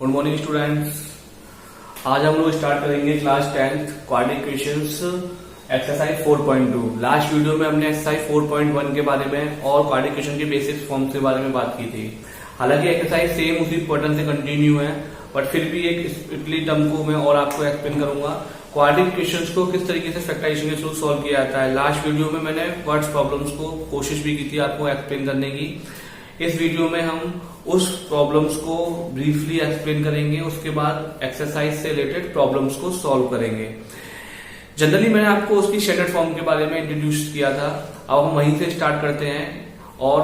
Good morning students. आज हम लोग स्टार्ट करेंगे class 10th quadratic equations exercise 4.2। Last video में हमने एक्सरसाइज 4.1 के बारे में और क्वाड्रेटिक इक्वेशन के बेसिक फॉर्म्स के बारे में बात की थी। हालांकि एक्सरसाइज सेम उसी पैटर्न से कंटिन्यू है, बट फिर भी एक स्पेशली टर्म को मैं और आपको एक्सप्लेन करूंगा क्वाड्रेटिक इक्वेशंस को किस तरीके से फैक्टराइजेशन के थ्रू सॉल्व किया जाता है। लास्ट वीडियो में मैंने वर्ड्स प्रॉब्लम्स को कोशिश भी की थी आपको एक्सप्लेन करने की। इस वीडियो में हम उस प्रॉब्लम्स को ब्रीफली एक्सप्लेन करेंगे, उसके बाद एक्सरसाइज से रिलेटेड प्रॉब्लम्स को सॉल्व करेंगे। जनरली मैंने आपको उसकी स्टैंडर्ड फॉर्म के बारे में इंट्रोड्यूस किया था। अब हम वहीं से स्टार्ट करते हैं और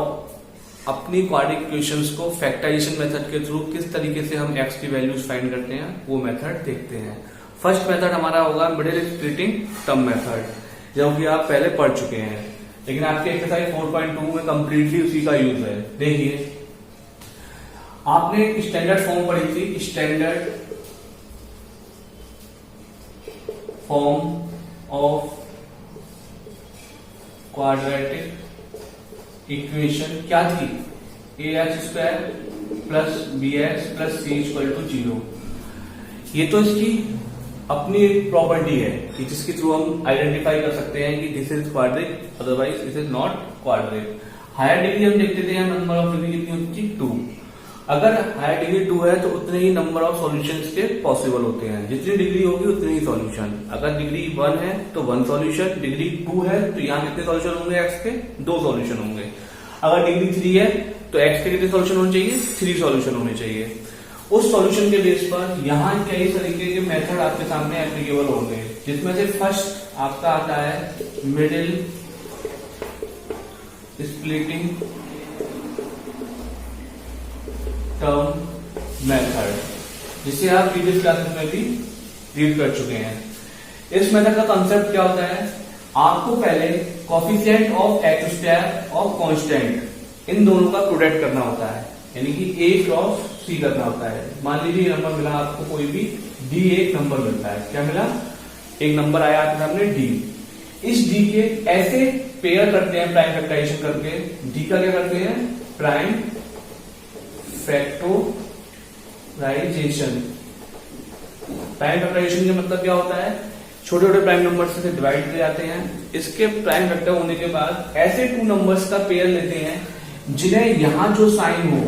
अपनी क्वाड्रेटिक इक्वेशंस को फैक्टराइजेशन मेथड के थ्रू किस तरीके से हम एक्स की वैल्यूज फाइंड करते हैं वो मेथड देखते हैं। फर्स्ट मेथड हमारा होगा मिडिल स्प्लिटिंग टर्म मेथड, जो कि आप पहले पढ़ चुके हैं, लेकिन आपके एक्सरसाइज 4.2 में कंप्लीटली उसी का यूज है। देखिए, आपने स्टैंडर्ड फॉर्म पढ़ी थी, standard form of quadratic equation क्या थी? ax² plus bx plus c equal to 0। ये तो इसकी अपनी एक प्रॉपर्टी है कि जिसके थ्रू हम आइडेंटिफाई कर सकते हैं कि this is quadric, otherwise this is not quadric. Higher degree हम देखते थे नंबर ऑफ डिग्री कितनी होती थी? 2। अगर हायर डिग्री 2 है तो उतने ही नंबर ऑफ सॉल्यूशंस के पॉसिबल होते हैं। जितनी डिग्री होगी उतने ही सॉल्यूशन। अगर डिग्री 1 है तो 1 सॉल्यूशन, डिग्री 2 है तो यहाँ कितने सॉल्यूशन होंगे? एक्स के 2 सॉल्यूशन होंगे। अगर डिग्री 3 है तो एक्स के कितने सॉल्यूशन होने चाहिए? 3 सॉल्यूशन होने चाहिए। उस सॉल्यूशन के बेस पर यहाँ कई तरीके के मेथड आपके सामने एप्लीकेबल होंगे, जिसमें से फर्स्ट आपका आता है मिडिल स्प्लिटिंग टर्म मेथड, जिसे आप प्रीवियस क्लासेस में भी रीड कर चुके हैं। इस मेथड का कंसेप्ट क्या होता है? आपको पहले कोफिशिएंट ऑफ x² और कांस्टेंट इन दोनों का प्रोडक्ट करना होता है, यानी कि a क्रॉस c करना होता है। मान लीजिए नंबर मिला आपको, कोई भी d एक नंबर मिलता है। क्या मिला? एक नंबर आया आपके सामने d। इस d के ऐसे पेयर करते हैं प्राइम फैक्टराइजेशन करके। d का क्या करते हैं? Prime factorisation. प्राइम फैक्टराइजेशन का मतलब क्या होता है? छोटे छोटे प्राइम नंबर से डिवाइड किए जाते हैं। इसके प्राइम फैक्टर होने के बाद ऐसे 2 नंबर्स का पेयर लेते हैं जिन्हें यहां जो साइन हो,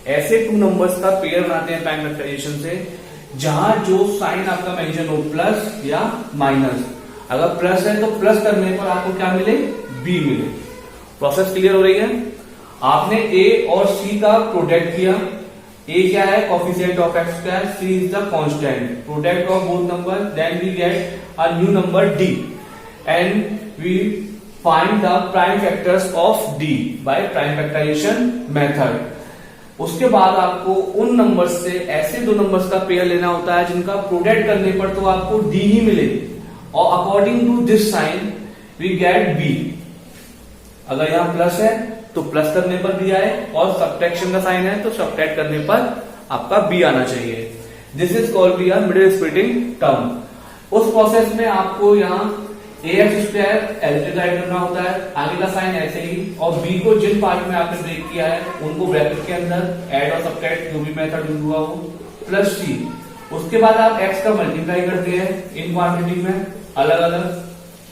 ऐसे 2 नंबर्स का पेयर बनाते हैं प्राइम फैक्टराइजेशन से, जहां जो साइन आपका मेंशन हो, प्लस या माइनस। अगर प्लस है तो प्लस करने पर आपको क्या मिले? बी मिले। प्रोसेस क्लियर हो रही है? आपने ए और सी का प्रोडक्ट किया। ए क्या है? Coefficient of x², c is the constant. Product of both number, then we get a new number d and we find the prime factors of d by prime factorisation method. उसके बाद आपको उन numbers से ऐसे 2 numbers का pair लेना होता है जिनका प्रोडक्ट करने पर तो आपको d ही मिले, और according to this sign we get b। अगर यहां प्लस है तो प्लस करने पर b आए, और सब्ट्रैक्शन का साइन है तो सब्ट्रैक्ट करने पर आपका b आना चाहिए। This is called be a middle splitting term. उस प्रोसेस में आपको यहाँ ax² एल्जेब्राइड करना होता है, आगे का साइन ऐसे ही, और b को जिन पार्ट में आपने ब्रेक किया है उनको ब्रैकेट के अंदर ऐड और सब्ट्रैक्ट जो भी मेथड यूज हुआ हो, प्लस c। उसके बाद आप x का मल्टीप्लाई करते हैं इन क्वांटिटी में अलग अलग।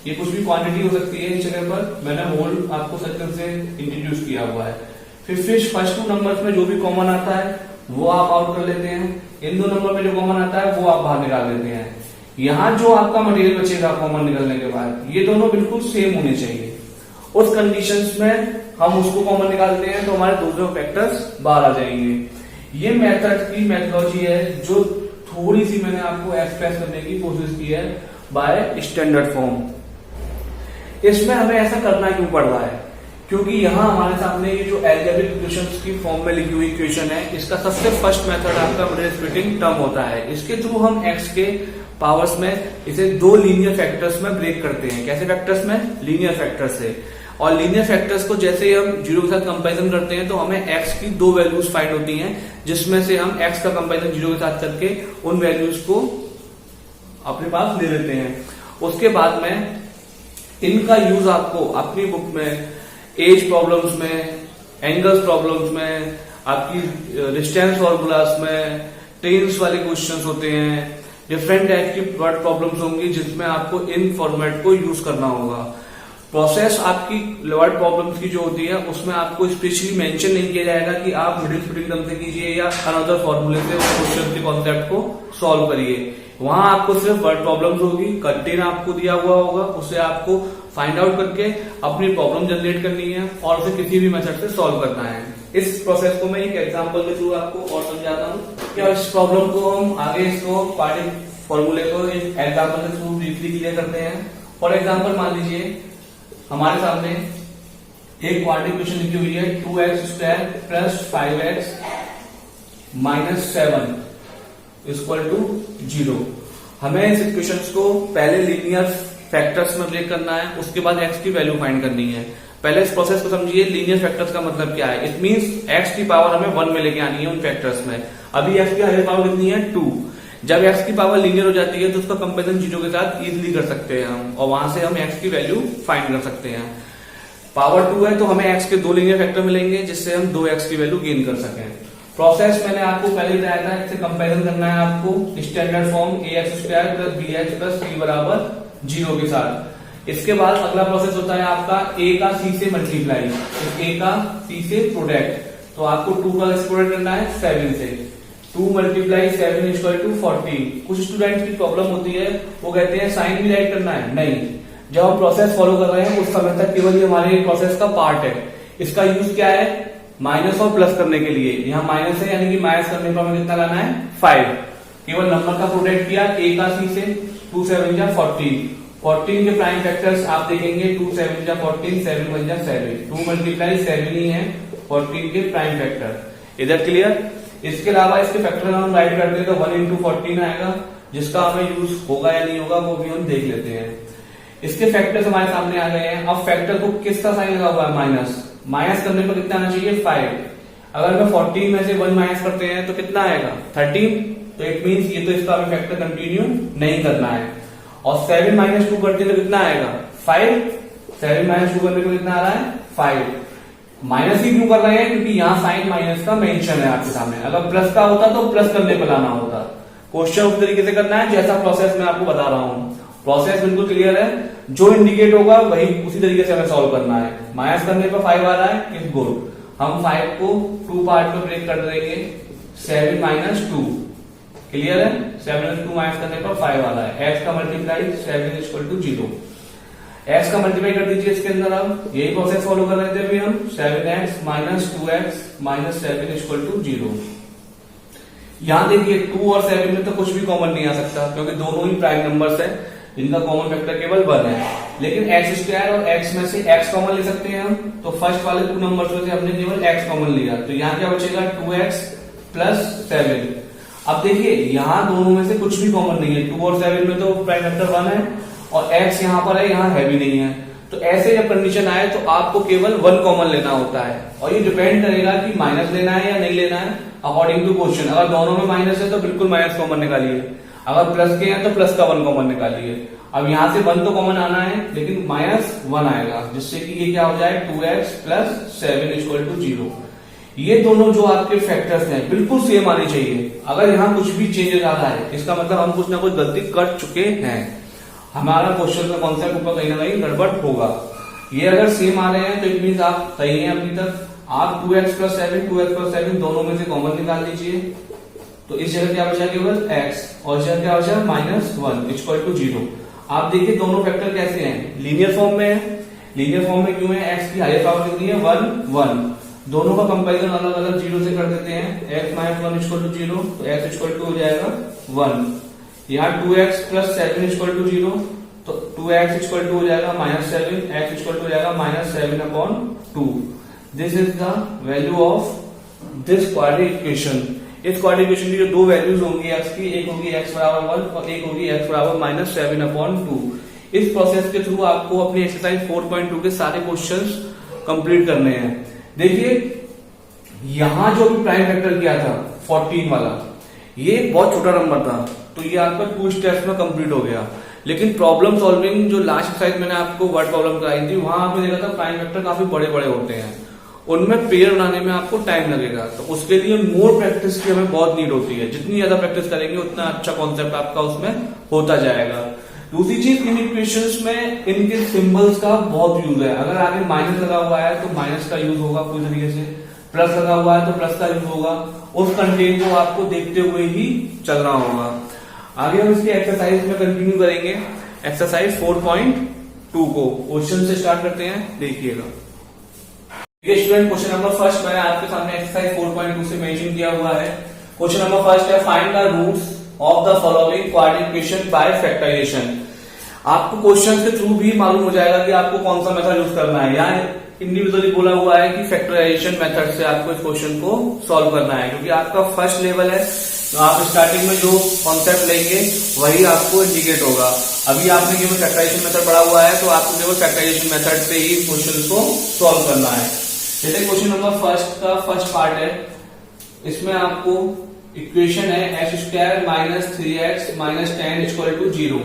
ये कुछ भी क्वांटिटी हो सकती है। इस जगह पर मैंने होल आपको सर्कल से इंट्रोड्यूस किया हुआ है। फिर फर्स्ट 2 नंबर्स में जो भी कॉमन आता है वो आप आउट कर लेते हैं। इन 2 नंबर में जो कॉमन आता है वो आप बाहर निकाल लेते हैं। यहाँ जो आपका मटेरियल बचेगा कॉमन निकलने के बाद, ये दोनों बिल्कुल सेम होने चाहिए। उस कंडीशंस में हम उसको कॉमन निकालते हैं तो हमारे दोनों फैक्टर्स बाहर आ जाएंगे। ये मेथड की मेथोलॉजी है जो थोड़ी सी मैंने आपको एक्सप्रेस करने की कोशिश की है बाय स्टैंडर्ड फॉर्म। इसमें हमें ऐसा करना क्यों पड़ रहा है? क्योंकि यहां हमारे सामने ये जो अलजेब्रिक इक्वेशंस की फॉर्म में लिखी हुई इक्वेशन है, इसका सबसे फर्स्ट मेथड आपका मिडिल स्प्लिटिंग टर्म होता है। इसके थ्रू हम एक्स के पावर्स में इसे 2 लीनियर फैक्टर्स में ब्रेक करते हैं। कैसे फैक्टर्स में? लीनियर फैक्टर्स से। और लीनियर फैक्टर्स को जैसे ही हम 0 के साथ कंपैरिजन करते हैं तो हमें x की 2 वैल्यूज फाइंड होती हैं, जिसमें से हम x का कंपैरिजन 0 के साथ करके उन वैल्यूज को अपने पास ले लेते हैं। उसके बाद में इनका यूज आपको अपनी बुक में एज प्रॉब्लम्स में, एंगल्स प्रॉब्लम्स में, आपकी डिस्टेंस फॉर्मूलास में टेंस वाले क्वेश्चंस होते हैं, डिफरेंट टाइप की वर्ड प्रॉब्लम्स होंगी जिसमें आपको इन फॉर्मेट को यूज करना होगा। प्रोसेस आपकी वर्ड प्रॉब्लम्स की जो होती है उसमें आपको स्पेशली मेंशन नहीं किया जाएगा कि आप मिडिल स्प्लिटिंग टर्म से कीजिए या अनदर फॉर्मूले से उस क्वेश्चन के कॉन्सेप्ट को सॉल्व करिए। वहां आपको सिर्फ वर्ड प्रॉब्लम्स होगी, कंटेंट आपको दिया हुआ होगा, उसे आपको फाइंड आउट करके अपनी प्रॉब्लम जनरेट करनी है और उसे किसी भी मेथड से सॉल्व करना है। इस प्रोसेस को मैं एक एग्जांपल के थ्रू आपको और समझाता हूँ। क्या इस प्रॉब्लम को हम आगे इसको क्वाड्रेटिक फॉर्मूले को एक एग्जांपल के थ्रू ब्रीफली क्लियर करते हैं। फॉर एग्जांपल मान लीजिए हमारे सामने एक क्वाड्रेटिक इक्वेशन लिखी हुई है 2x² plus 5x minus 7 equal to 0। हमें इस इक्वेशंस को पहले लीनियर फैक्टर्स में ब्रेक करना है, उसके बाद x की वैल्यू फाइंड करनी है। पहले इस प्रोसेस को समझिए। लीनियर फैक्टर्स का मतलब क्या है? इट मींस x की पावर हमें 1 में लेके आनी है उन फैक्टर्स में। अभी x की हायर पावर कितनी है? 2। जब x की पावर लीनियर हो जाती है तो उसका कंपेरिजन 0 के साथ इजीली कर सकते हैं हम, और वहां से हम x की वैल्यू फाइंड कर सकते हैं। पावर 2 है तो हमें x के 2 लीनियर फैक्टर मिलेंगे जिससे हम 2x की वैल्यू गेन कर सकें। प्रोसेस मैंने आपको पहले बताया था, इससे कंपेरिजन करना है आपको standard form ax² plus bx plus c बराबर 0 के साथ। इसके बाद अगला प्रोसेस होता है आपका a का c से मल्टीप्लाई, a का c से प्रोडक्ट। तो आपको 2 का प्रोडक्ट करना है 7 से। 2 मल्टीप्लाई 7 इक्वल टू 14। कुछ स्टूडेंट्स की प्रॉब्लम होती है, वो कहते हैं साइन भी राइट करना है। नहीं, जब हम प्रोसेस फॉलो कर रहे हैं उस समय तक केवल ये हमारे प्रोसेस का पार्ट है। इसका यूज क्या है? माइनस और प्लस करने के लिए। यहाँ माइनस है यानी कि माइनस करने पर हमें कितना लाना है? 5। केवल नंबर का प्रोडक्ट किया a का c से। 2 7 जा 14। 14 के प्राइम फैक्टर्स आप देखेंगे 2 7 जा 14, 7 1 जा 7। 2 मल्टीप्लाई 7 ही है 14 के प्राइम फैक्टर। इधर क्लियर? इसके अलावा इसके फैक्टर हम राइट करते हैं तो 1 इंटू 14 आएगा, जिसका हमें यूज होगा या नहीं होगा वो भी हम देख लेते हैं। इसके फैक्टर्स हमारे सामने आ गए हैं। अब फैक्टर को किसका साइन लगा हुआ है? माइनस। माइनस करने पर कितना आना चाहिए? 5। अगर मैं 14 में से 1 माइनस करते हैं तो कितना आएगा? 13। तो इट मींस ये तो इसका हमें फैक्टर कंटिन्यू नहीं करना है। और 7 माइनस 2 करते तो कितना आएगा? 5। 7 माइनस 2 करने पर कितना आ रहा है? 5। माइनस ही क्यों कर रहे हैं? क्योंकि यहाँ साइन माइनस का मेंशन है आपके सामने। अगर प्लस का होता तो प्लस करने पर लाना होता। क्वेश्चन उस तरीके से करना है जैसा प्रोसेस मैं आपको बता रहा हूँ। प्रोसेस बिल्कुल क्लियर है, जो इंडिकेट होगा वही उसी तरीके से हमें सॉल्व करना है। माइनस करने पर 5 आ रहा है, इट्स गुड। हम 5 को 2 पार्ट में ब्रेक कर देंगे। 7 माइनस 2 क्लियर है? 7 माइनस 2 माइनस करने पर 5 आ रहा है। x का मल्टीप्लाई 7 इक्वल टू 0। x का मल्टीप्लाई कर दीजिए इसके अंदर। अब यही प्रोसेस फॉलो कर रहे थे अभी हम। 7x minus 2x minus 7 equal to 0। यहां देखिए 2 और 7 में तो कुछ भी कॉमन नहीं आ सकता क्योंकि दोनों ही प्राइम नंबर्स है जिनका कॉमन फैक्टर केवल 1 है। लेकिन x² और x में से x कॉमन ले सकते हैं हम। तो फर्स्ट वाले 2 नंबर्स में से हमने केवल x कॉमन लिया, तो यहाँ क्या बचेगा? 2x plus 7। अब देखिए यहाँ दोनों में से कुछ भी कॉमन नहीं है। 2 और 7 में तो प्राइम फैक्टर 1 है और x यहाँ पर है, यहाँ है भी नहीं है। तो ऐसे जब कंडीशन आए तो आपको केवल 1 कॉमन लेना होता है, और ये डिपेंड करेगा कि माइनस लेना है या नहीं लेना है अकॉर्डिंग टू क्वेश्चन। अगर दोनों में माइनस है तो बिल्कुल माइनस कॉमन निकालिए, अगर प्लस के हैं तो प्लस का 1 कॉमन निकालिए। अब यहां से 1 तो कॉमन आना है लेकिन माइनस 1 आएगा, जिससे कि ये क्या हो जाए? 2x plus 7 equal to 0। ये दोनों जो आपके फैक्टर्स हैं बिल्कुल सेम आने चाहिए। अगर यहाँ कुछ भी चेंजेस आ रहा है इसका मतलब हम कुछ ना कुछ गलती कर चुके हैं। हमारा क्वेश्चन का कॉन्सेप्ट ऊपर कहीं ना कहीं गड़बड़ होगा। ये अगर सेम आ रहे हैं तो इट मीन आप सही हैं अभी तक। आप 2x प्लस 7 दोनों में से कॉमन निकाल लीजिए। तो इस जगह क्या बचा? केवल x, और इस जगह क्या बचा? Minus 1 equal to 0। आप देखिए दोनों फैक्टर कैसे हैं? लीनियर फॉर्म में है। लीनियर फॉर्म में क्यों है? x की हायर पावर कितनी है? 1 1। दोनों का कंपैरिजन अलग अलग 0 से कर देते हैं। x माइनस 1 इक्वल टू 0, तो x इक्वल टू हो जाएगा 1। यहाँ 2x प्लस 7 इक्वल टू 0, तो 2x इक्वल टू हो जाएगा माइनस 7, x इक्वल टू हो जाएगा minus 7 upon 2। This is the value of this quadratic equation. इस क्वाड्रेटिक इक्वेशन की जो 2 वैल्यूज होंगी x की, एक होगी x बराबर 1 और एक होगी x बराबर माइनस 7 अपॉन 2। इस प्रोसेस के थ्रू आपको अपनी एक्सरसाइज 4.2 के सारे क्वेश्चंस कंप्लीट करने हैं। देखिए यहां जो भी प्राइम फैक्टर किया था 14 वाला, ये बहुत छोटा नंबर था, तो ये आपका 2 स्टेप्स में कंप्लीट हो गया। लेकिन प्रॉब्लम सॉल्विंग जो लास्ट एक्सरसाइज मैंने आपको वर्ड प्रॉब्लम कराई थी, वहां आपने देखा था प्राइम फैक्टर काफी बड़े बड़े होते हैं। उनमें पेयर बनाने में आपको टाइम लगेगा। तो उसके लिए मोर प्रैक्टिस की हमें बहुत नीड होती है। जितनी ज्यादा प्रैक्टिस करेंगे उतना अच्छा कॉन्सेप्ट आपका उसमें होता जाएगा। दूसरी चीज, इन इक्वेशंस में इनके सिंबल्स का बहुत यूज है। अगर आगे माइनस लगा हुआ है तो माइनस का यूज होगा पूरी तरीके से, प्लस लगा हुआ है तो प्लस का यूज होगा। उस कंटेंट को आपको देखते हुए ही चलना होगा। आगे हम इसकी एक्सरसाइज में कंटिन्यू करेंगे। एक्सरसाइज 4.2 को क्वेश्चन से स्टार्ट करते हैं, देखिएगा। स्टूडेंट, क्वेश्चन नंबर फर्स्ट मैंने आपके सामने एक्सरसाइज 4.2 से मेंशन किया हुआ है। क्वेश्चन नंबर फर्स्ट है, find the roots of the following quadratic equation by factorisation. आपको क्वेश्चन के थ्रू भी मालूम हो जाएगा कि आपको कौन सा मेथड यूज करना है। यहाँ इंडिविजुअली बोला हुआ है कि फैक्टराइजेशन मेथड से आपको इस क्वेश्चन को सॉल्व करना है, क्योंकि आपका फर्स्ट लेवल है। तो आप स्टार्टिंग में जो कॉन्सेप्ट लेंगे वही आपको इंडिकेट होगा। अभी आपने केवल फैक्टराइजेशन मेथड पढ़ा हुआ है, तो आपको केवल फैक्टराइजेशन मेथड से ही क्वेश्चन को सॉल्व करना है। जैसे क्वेश्चन नंबर फर्स्ट का फर्स्ट पार्ट है, इसमें आपको इक्वेशन है x² minus 3x minus 10 equal to 0।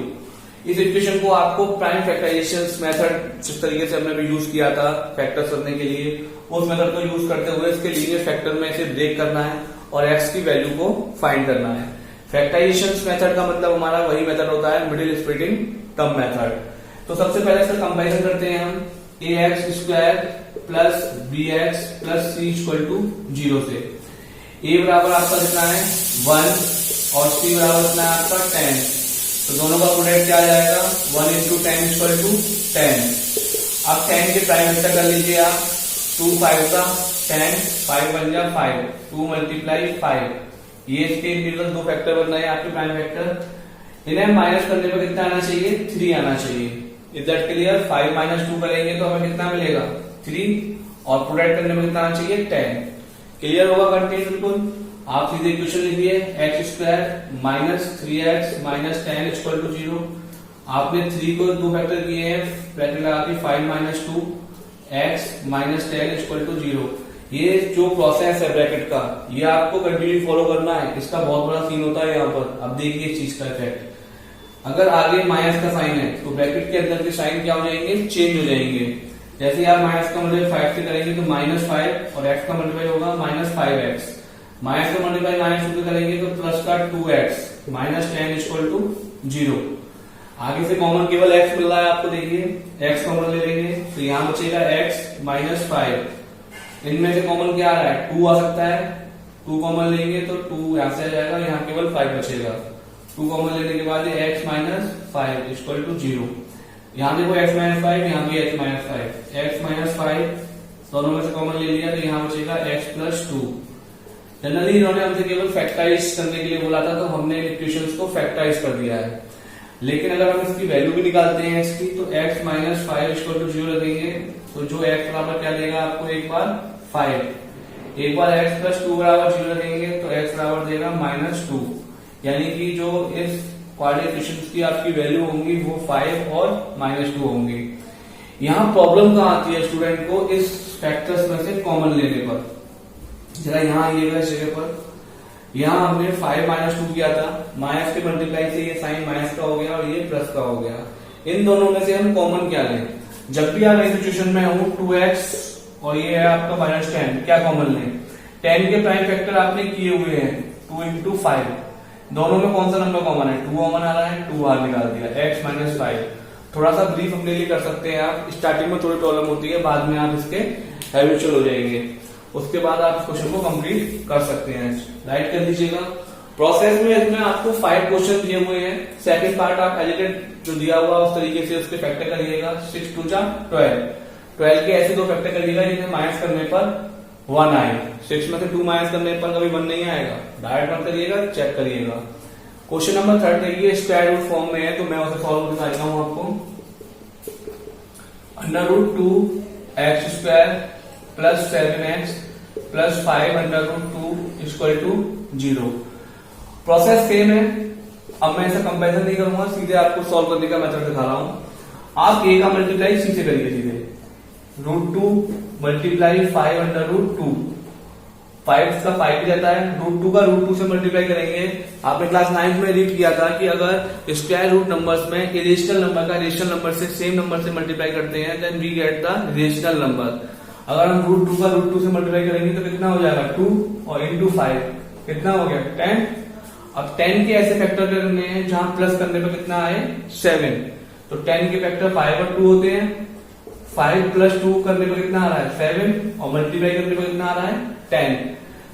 इस इक्वेशन को आपको प्राइम फैक्टराइजेशन मेथड जिस तरीके से हमने भी यूज किया था फैक्टर्स करने के लिए, उस मेथड को यूज करते हुए इसके लीनियर फैक्टर में इसे ब्रेक करना है और x की वैल्यू को फाइंड करना है। फैक्टराइजेशन मेथड का मतलब हमारा वही मेथड होता है, मिडिल स्प्लिटिंग टर्म मेथड। तो सबसे पहले इसका कंपैरिजन करते हैं हम ax² plus bx plus c equal to 0 से। a बराबर आपका कितना है 1 और c बराबर कितना है आपका 10। तो दोनों का प्रोडक्ट क्या आ जाएगा 1 इंटू 10 इक्वल टू 10। अब 10 के प्राइम वेक्टर कर लीजिए आप, 2 5 का 10, 5 बन जा 5, 2 मल्टीप्लाई 5। ये इसके इंडिविजुअल दो फैक्टर बन रहे हैं आपके प्राइम वेक्टर। इन्हें माइनस करने पर कितना आना चाहिए 3 आना चाहिए। Is that clear? 5 माइनस 2 करेंगे तो हमें कितना मिलेगा 3, और प्रोडक्ट करने में कितना आना चाहिए 10। क्लियर होगा कंटेंट बिल्कुल। आप सीधे इक्वेशन लिखिए x² minus 3x minus 10 equal to 0। आपने 3 को दो फैक्टर किए हैं, ब्रैकेट लगा के 5 minus 2 x minus 10 equal to 0। ये जो प्रोसेस है ब्रैकेट का, ये आपको कंटिन्यू फॉलो करना है। इसका बहुत बड़ा सीन होता है यहाँ पर। अब देखिए इस चीज का इफेक्ट। अगर आगे माइनस का साइन है तो ब्रैकेट के अंदर के साइन क्या हो जाएंगे, चेंज हो जाएंगे। जैसे आप माइनस का मल्टीप्लाई 5 से करेंगे तो -5 और x का मल्टीप्लाई होगा -5x। माइनस का मल्टीप्लाई -2 से करेंगे तो प्लस का 2x माइनस 10 इक्वल टू 0। आगे से कॉमन केवल x मिल रहा है आपको, देखिए x कॉमन ले लेंगे तो यहाँ बचेगा x माइनस 5। इनमें से कॉमन क्या आ रहा है 2 आ सकता है, 2 कॉमन लेंगे तो 2 यहाँ से आ जाएगा, यहाँ केवल 5 बचेगा। 2 कॉमन लेने के बाद x माइनस 5 इक्वल टू 0। यहाँ देखो x माइनस 5, यहाँ भी x माइनस 5, x माइनस 5 दोनों में से कॉमन ले लिया तो यहाँ बचेगा x प्लस 2। जनरली इन्होंने हमसे केवल फैक्टराइज करने के लिए बोला था, तो हमने इक्वेशंस को फैक्टराइज कर दिया है। लेकिन अगर हम इसकी वैल्यू भी निकालते हैं x की, तो x माइनस 5 इक्वल टू 0 रखेंगे तो जो x बराबर क्या देगा आपको, एक बार 5, एक बार x प्लस 2 बराबर 0 रखेंगे तो x बराबर देगा -2। यानी कि जो इस क्वाड्रेटिक इक्वेशन की आपकी वैल्यू होंगी वो 5 और -2 होंगी। यहाँ प्रॉब्लम कहाँ आती है स्टूडेंट को, इस फैक्टर्स में से कॉमन लेने पर। जरा यहाँ आइएगा इस जगह पर। यहाँ हमने 5 -2 किया था, माइनस के मल्टीप्लाई से ये साइन माइनस का हो गया और ये प्लस का हो गया। इन दोनों में से हम कॉमन क्या लें? जब भी आप इस सिचुएशन में हो 2x और ये है आपका -10, क्या कॉमन लें? 10 के प्राइम फैक्टर आपने किए हुए हैं 2 इंटू 5, दोनों में कौन सा नंबर कॉमन है? 2 कॉमन आ रहा है, 2 बाहर निकाल दिया, x माइनस 5। थोड़ा सा ब्रीफ अपने लिए कर सकते हैं आप। स्टार्टिंग में थोड़ी प्रॉब्लम होती है, बाद में आप इसके हैबिचुअल हो जाएंगे। उसके बाद आप इस क्वेश्चन को कंप्लीट कर सकते हैं। राइट कर दीजिएगा। प्रोसेस में इसमें आपको 5 क्वेश्चन दिए हुए हैं। सेकंड पार्ट आप एलिटेड जो दिया हुआ उस तरीके से उसके फैक्टर करिएगा। 6 2 12, 12 के ऐसे दो फैक्टर करिएगा जिन्हें माइनस करने पर 1 आए। 6 में से 2 माइनस करने पर कभी 1 नहीं आएगा। डायरेक्ट मत करिएगा, चेक करिएगा। क्वेश्चन नंबर 3 देखिए, स्क्वायर रूट फॉर्म में है तो मैं उसे सॉल्व दिखाता हूं आपको। √2x² plus 7x plus 5 √2 equal to 0। Process same है। अब मैं ऐसा कंपैरिजन नहीं करूंगा, सीधे आपको सॉल्व करने का मेथड दिखा रहा हूं। आप a का मल्टीप्लाई c से करिए सीधे। √2 मल्टीप्लाई 5 √2, 5 का 5 भी जाता है, √2 का √2 से मल्टीप्लाई करेंगे। आपने क्लास 9 में रीड किया था कि अगर स्क्वायर रूट नंबर्स में इरेशनल नंबर का रेशनल नंबर से सेम नंबर से मल्टीप्लाई करते हैं then we get the rational number. अगर हम √2 का √2 से मल्टीप्लाई करेंगे तो कितना हो जाएगा 2 और इंटू 5 कितना हो गया 10। अब 10 के ऐसे फैक्टर करने हैं जहां प्लस करने पर कितना आए 7। तो 10 के फैक्टर 5 और 2 होते हैं। 5 प्लस 2 करने पर कितना आ रहा है 7 और मल्टीप्लाई करने पर कितना आ रहा है 10।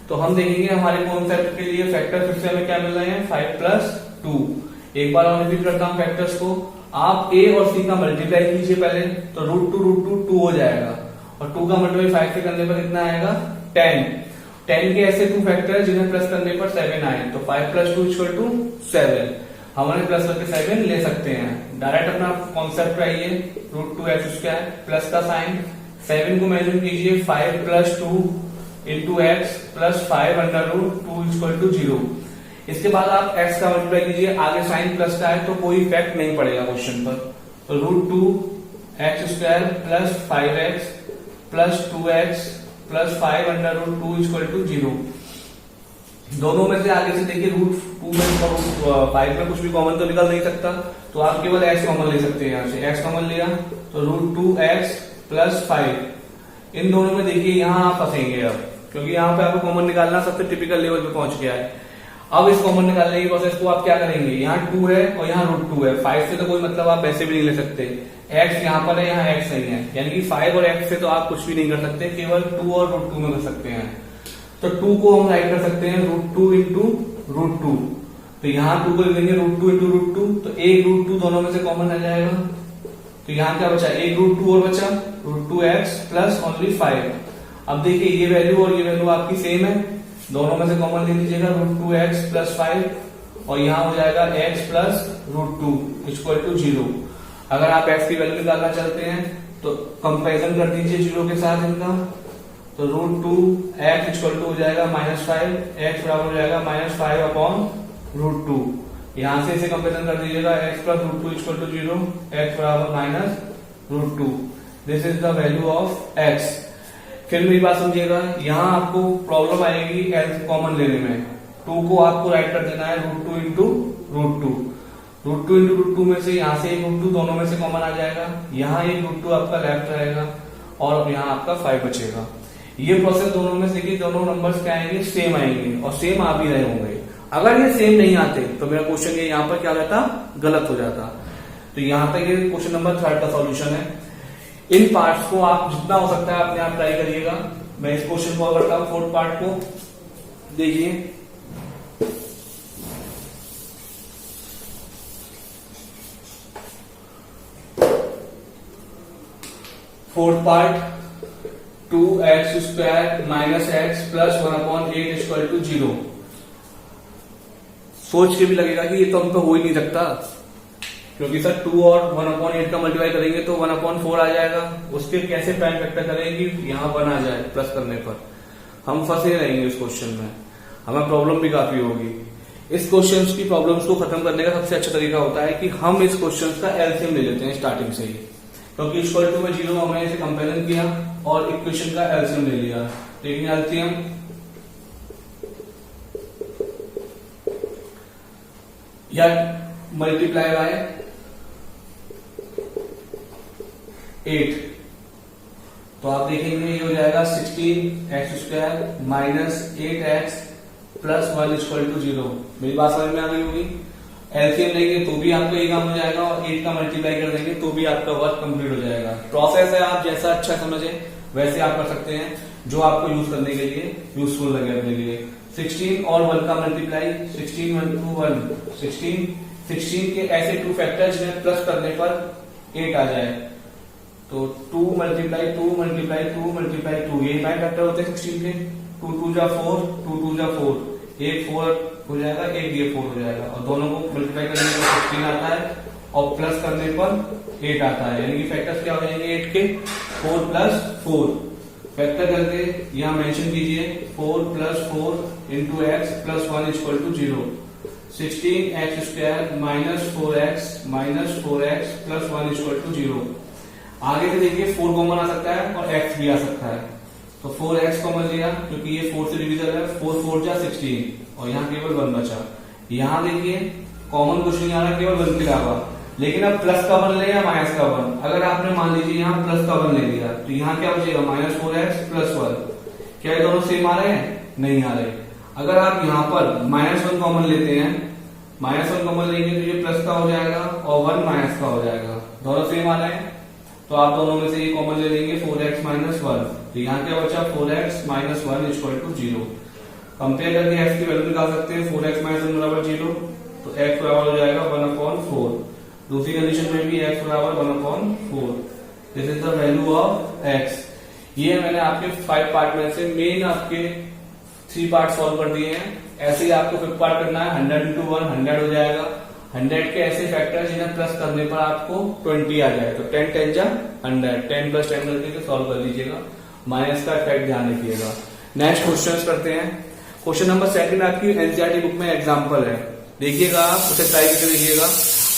तो हम देखेंगे हमारे कॉन्सेप्ट के लिए फैक्टर फिर से हमें क्या मिल रहे हैं 5 प्लस 2। एक बार और रिपीट करता हूं फैक्टर्स को। आप a और c का मल्टीप्लाई कीजिए पहले तो √2 2 हो जाएगा और 2 का मल्टीप्लाई 5 से करने पर कितना आएगा 10। 10 के ऐसे 2 फैक्टर जिन्हें प्लस करने पर 7 आए तो 5 प्लस 2 इक्वल टू 7। हमारे प्लस करके 7 ले सकते हैं। डायरेक्ट अपना कॉन्सेप्ट पे आइए √2x² प्लस का साइन 7 को इमेजिन कीजिए 5 plus 2 into x plus 5 √2 equal to 0। इसके बाद आप x का मल्टीप्लाई कीजिए आगे साइन प्लस का है तो कोई इफेक्ट नहीं पड़ेगा क्वेश्चन पर। तो √2x² plus 5x plus 2x plus 5 √2 equal to 0। दोनों में से आगे से देखिए √2 में 5 में कुछ भी कॉमन तो निकल नहीं सकता तो आप केवल x कॉमन ले सकते हैं। यहाँ से x कॉमन लिया तो √2x प्लस 5। इन दोनों में देखिए यहाँ आप फंसेंगे अब क्योंकि यहाँ पे आपको कॉमन निकालना सबसे टिपिकल लेवल पे पहुंच गया है। अब इस कॉमन निकालने की प्रोसेस को आप क्या करेंगे यहाँ 2 है और यहाँ √2 है। 5 से तो कोई मतलब आप वैसे भी नहीं ले सकते। x यहाँ पर है यहाँ x नहीं है यानी कि 5 और x से तो आप कुछ भी नहीं कर सकते केवल 2 और √2 में कर सकते हैं। तो 2 को हम राइट कर सकते हैं √2 इंटू √2। तो यहाँ 2 को लिखेंगे √2 इंटू √2 तो एक √2 दोनों में से कॉमन आ जाएगा। तो यहाँ क्या बचा एक √2 और बचा √2x प्लस ओनली 5। अब देखिए ये वैल्यू और ये वैल्यू आपकी सेम है दोनों में से कॉमन ले लीजिएगा √2x प्लस 5 और यहाँ हो जाएगा x प्लस √2 इक्वल टू 0। अगर आप x की वैल्यू निकालना चाहते हैं तो कंपैरिजन कर दीजिए 0 के साथ इनका। तो √2x इक्वल टू हो जाएगा -5 x बराबर हो जाएगा -5 अपॉन √2। यहां से इसे कंपेरिजन कर दीजिएगा x plus √2 equal to 0 x बराबर -√2। This is the value of x। फिर मेरी बात समझिएगा यहाँ आपको प्रॉब्लम आएगी l कॉमन लेने में। 2 को आपको राइट कर देना है √2 इंटू √2। √2 इंटू √2 में से यहाँ से एक √2 दोनों में से कॉमन आ जाएगा। यहाँ एक √2 आपका लेफ्ट रहेगा और यहाँ आपका 5 बचेगा। ये प्रोसेस दोनों में से दोनों नंबर्स क्या आएंगे सेम आएंगे और सेम आ भी रहे होंगे। अगर ये सेम नहीं आते तो मेरा क्वेश्चन ये यहाँ पर क्या रहता गलत हो जाता। तो यहाँ तक ये क्वेश्चन नंबर 3 का सॉल्यूशन है। इन पार्ट्स को आप जितना हो सकता है अपने आप ट्राई करिएगा। मैं इस क्वेश्चन को करता हूं 4th पार्ट को देखिए। Fourth part 2x² minus x plus 1/8 equal to 0। सोच के भी लगेगा कि ये तो हमको हो ही नहीं सकता क्योंकि सर 2 और 1/8 का मल्टीप्लाई करेंगे तो 1/4 आ जाएगा। उसके कैसे प्राइम फैक्टर करेंगे यहाँ 1 आ जाए प्लस करने पर। हम फंसे रहेंगे इस क्वेश्चन में, हमें प्रॉब्लम भी काफी होगी। इस क्वेश्चन की प्रॉब्लम्स को खत्म करने का सबसे अच्छा तरीका होता है कि हम इस क्वेश्चन का एलसीएम ले लेते हैं स्टार्टिंग से ही। क्योंकि इक्वल टू में 0 हमने इसे कंपेरिजन किया और इक्वेशन का एलसीएम ले लिया। लेकिन एलसीएम या मल्टीप्लाई बाय 8 तो आप देखेंगे ये हो जाएगा 16x² minus 8x plus 1 equal to 0। मेरी बात समझ में आ गई होगी। एलसीएम लेंगे तो भी आपको ये काम हो जाएगा और 8 का मल्टीप्लाई कर देंगे तो भी आपका वर्क कंप्लीट हो जाएगा। प्रोसेस है, आप जैसा अच्छा समझे वैसे आप कर सकते हैं जो आपको यूज करने के लिए यूजफुल लगे अपने लिए। 16 और 1 का मल्टीप्लाई 16 1 2 1 16 के ऐसे 2 फैक्टर जिन्हें प्लस करने पर 8 आ जाए तो 2 मल्टीप्लाई 2 मल्टीप्लाई 2 मल्टीप्लाई 2 ये 9 फैक्टर होते हैं 16 के। 2 2 जा 4 2 2 जा 4 एक 4 हो जाएगा एक ये 4 हो जाएगा और दोनों को मल्टीप्लाई करने पर 16 आता है और प्लस करने पर 8 आता है। यानी कि फैक्टर्स क्या हो जाएंगे 8 के 4 प्लस 4 फैक्टर करके यहाँ मेंशन कीजिए 4 plus 4 into x plus 1 equal to 0। 16x² minus 4x plus 1 equal to 0। आगे से देखिए 4 कॉमन आ सकता है और x भी आ सकता है तो 4x कॉमन लिया क्योंकि ये 4 से डिविजन है। 4 4 जा 16 और यहाँ केवल 1 बचा। यहाँ देखिए कॉमन कुछ नहीं आ रहा केवल 1 के अलावा लेकिन अब प्लस का 1 ले या माइनस का 1, अगर आपने मान लीजिए यहाँ प्लस का 1 ले लिया तो यहाँ क्या बचेगा -4x प्लस 1। क्या ये दोनों सेम आ रहे हैं? नहीं आ रहे। अगर आप यहाँ पर -1 कॉमन लेते हैं, -1 कॉमन लेंगे तो ये प्लस का हो जाएगा और 1 माइनस का हो जाएगा, दोनों सेम आ रहे हैं। तो आप दोनों में से ये कॉमन ले लेंगे 4x माइनस 1, तो यहाँ क्या बचा 4x minus 1 equal to 0। Compare करके x की वैल्यू निकाल सकते हैं, 4x माइनस 1 बराबर 0, तो x बराबर हो जाएगा 1/4। दूसरी कंडीशन में भी x बराबर 1/4। This is the value of x। ये मैंने आपके 5 पार्ट में से मेन आपके 3 पार्ट सॉल्व कर दिए हैं। ऐसे ही आपको 5th पार्ट करना है, 100 into 1 100 हो जाएगा। 100 के ऐसे फैक्टर जिन्हें प्लस करने पर आपको 20 आ जाए, तो 10 10 जा 100, 10 प्लस 10 करके सॉल्व कर लीजिएगा। माइनस का इफेक्ट ध्यान रखिएगा। नेक्स्ट क्वेश्चन करते हैं। क्वेश्चन नंबर 2 आपकी एनसीईआरटी बुक में एग्जाम्पल है, देखिएगा आप उसे ट्राई करके देखिएगा।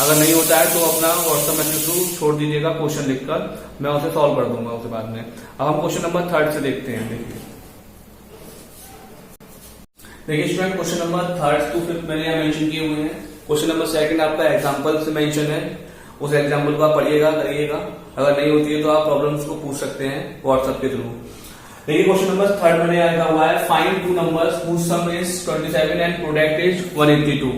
अगर नहीं होता है तो अपना व्हाट्सएप मैसेज थ्रू छोड़ दीजिएगा क्वेश्चन लिखकर, मैं उसे सॉल्व कर दूंगा उसे बाद में। अब हम क्वेश्चन नंबर 3 से देखते हैं। देखिए स्टूडेंट, क्वेश्चन नंबर 3 to 5 मैंने यहाँ मेंशन किए हुए हैं। क्वेश्चन नंबर 2 आपका एग्जाम्पल से मेंशन है, उस एग्जाम्पल को आप पढ़िएगा करिएगा। अगर नहीं होती है तो आप प्रॉब्लम्स को पूछ सकते हैं व्हाट्सएप के थ्रू। देखिए क्वेश्चन नंबर 3 मैंने लिखा हुआ है, find 2 numbers whose sum is 27 and product is 182।